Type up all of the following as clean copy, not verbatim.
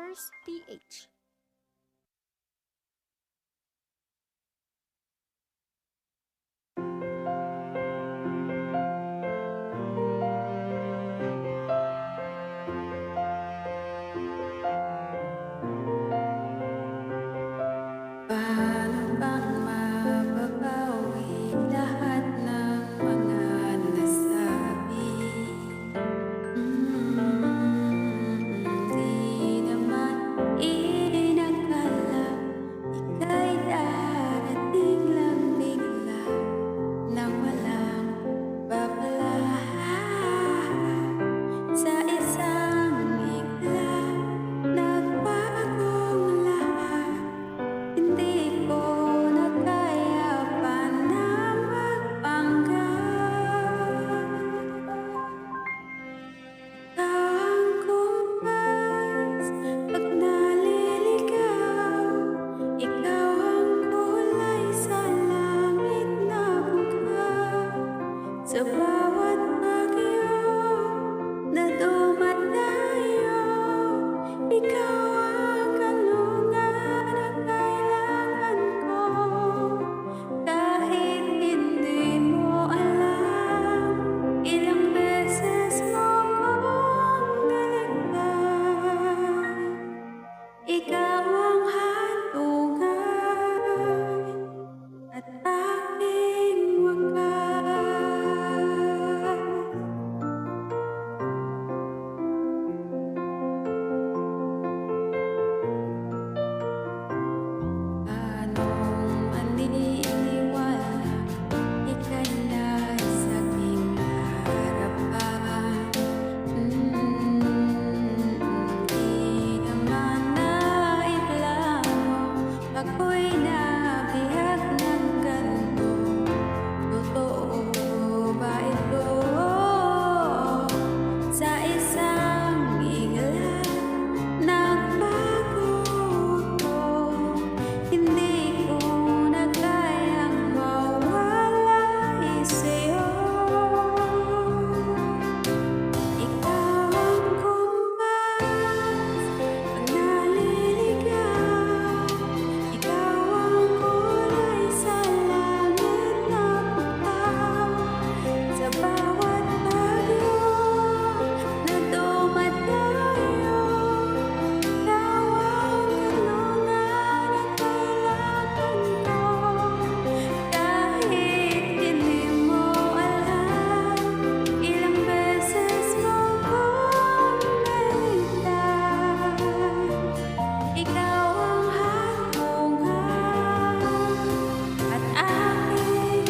Mars PH. Paano bang mababawi lahat ng mga nasabi? Di naman inakala ika'y darating lang bigla nang walang babala. Sa isang higla, nagbagong lahat. Hindi ko na kaya pa na magpanggap. Ikaw ang kumpas pag naliligaw. Ikaw ang kulay sa langit na bughaw. Sa bawat bagyo na dumadayo, ikaw ang kanlungan na kailangan ko. Kahit hindi mo alam, ilang beses mo kong nilikha. Ikaw ang hatungay at aking wakas. Anong maniniwala, ika'y nasa aking harapan. Di naman naiplano, ako'y nabihag ng ganito. Totoo ba ito? Sa isang higla, nagbago ko. Hindi ko na kayang mawala sa'yo. Ikaw ang kumpas pag naliligaw. Ikaw ang kulay sa langit na bughaw. Sa bawat bagyo na dumadayo, ikaw ang kanlungan na kailangan ko. Kahit hindi mo alam, ilang beses mo kong nilitay. Ikaw ang hatungay at aking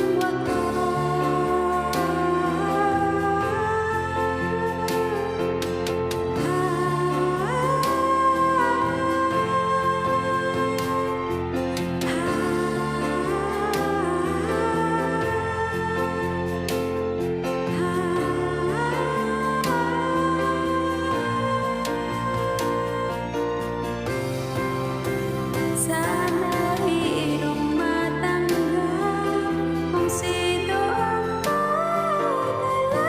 sana iyong matanggap kung sino ang dalaga.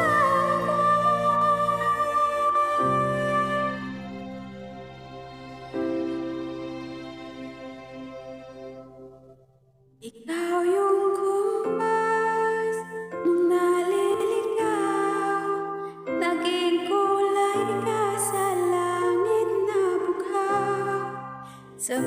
Ikaw yung kumpas nung naliligaw. Naging kulay ka sa langit na bughaw. Sa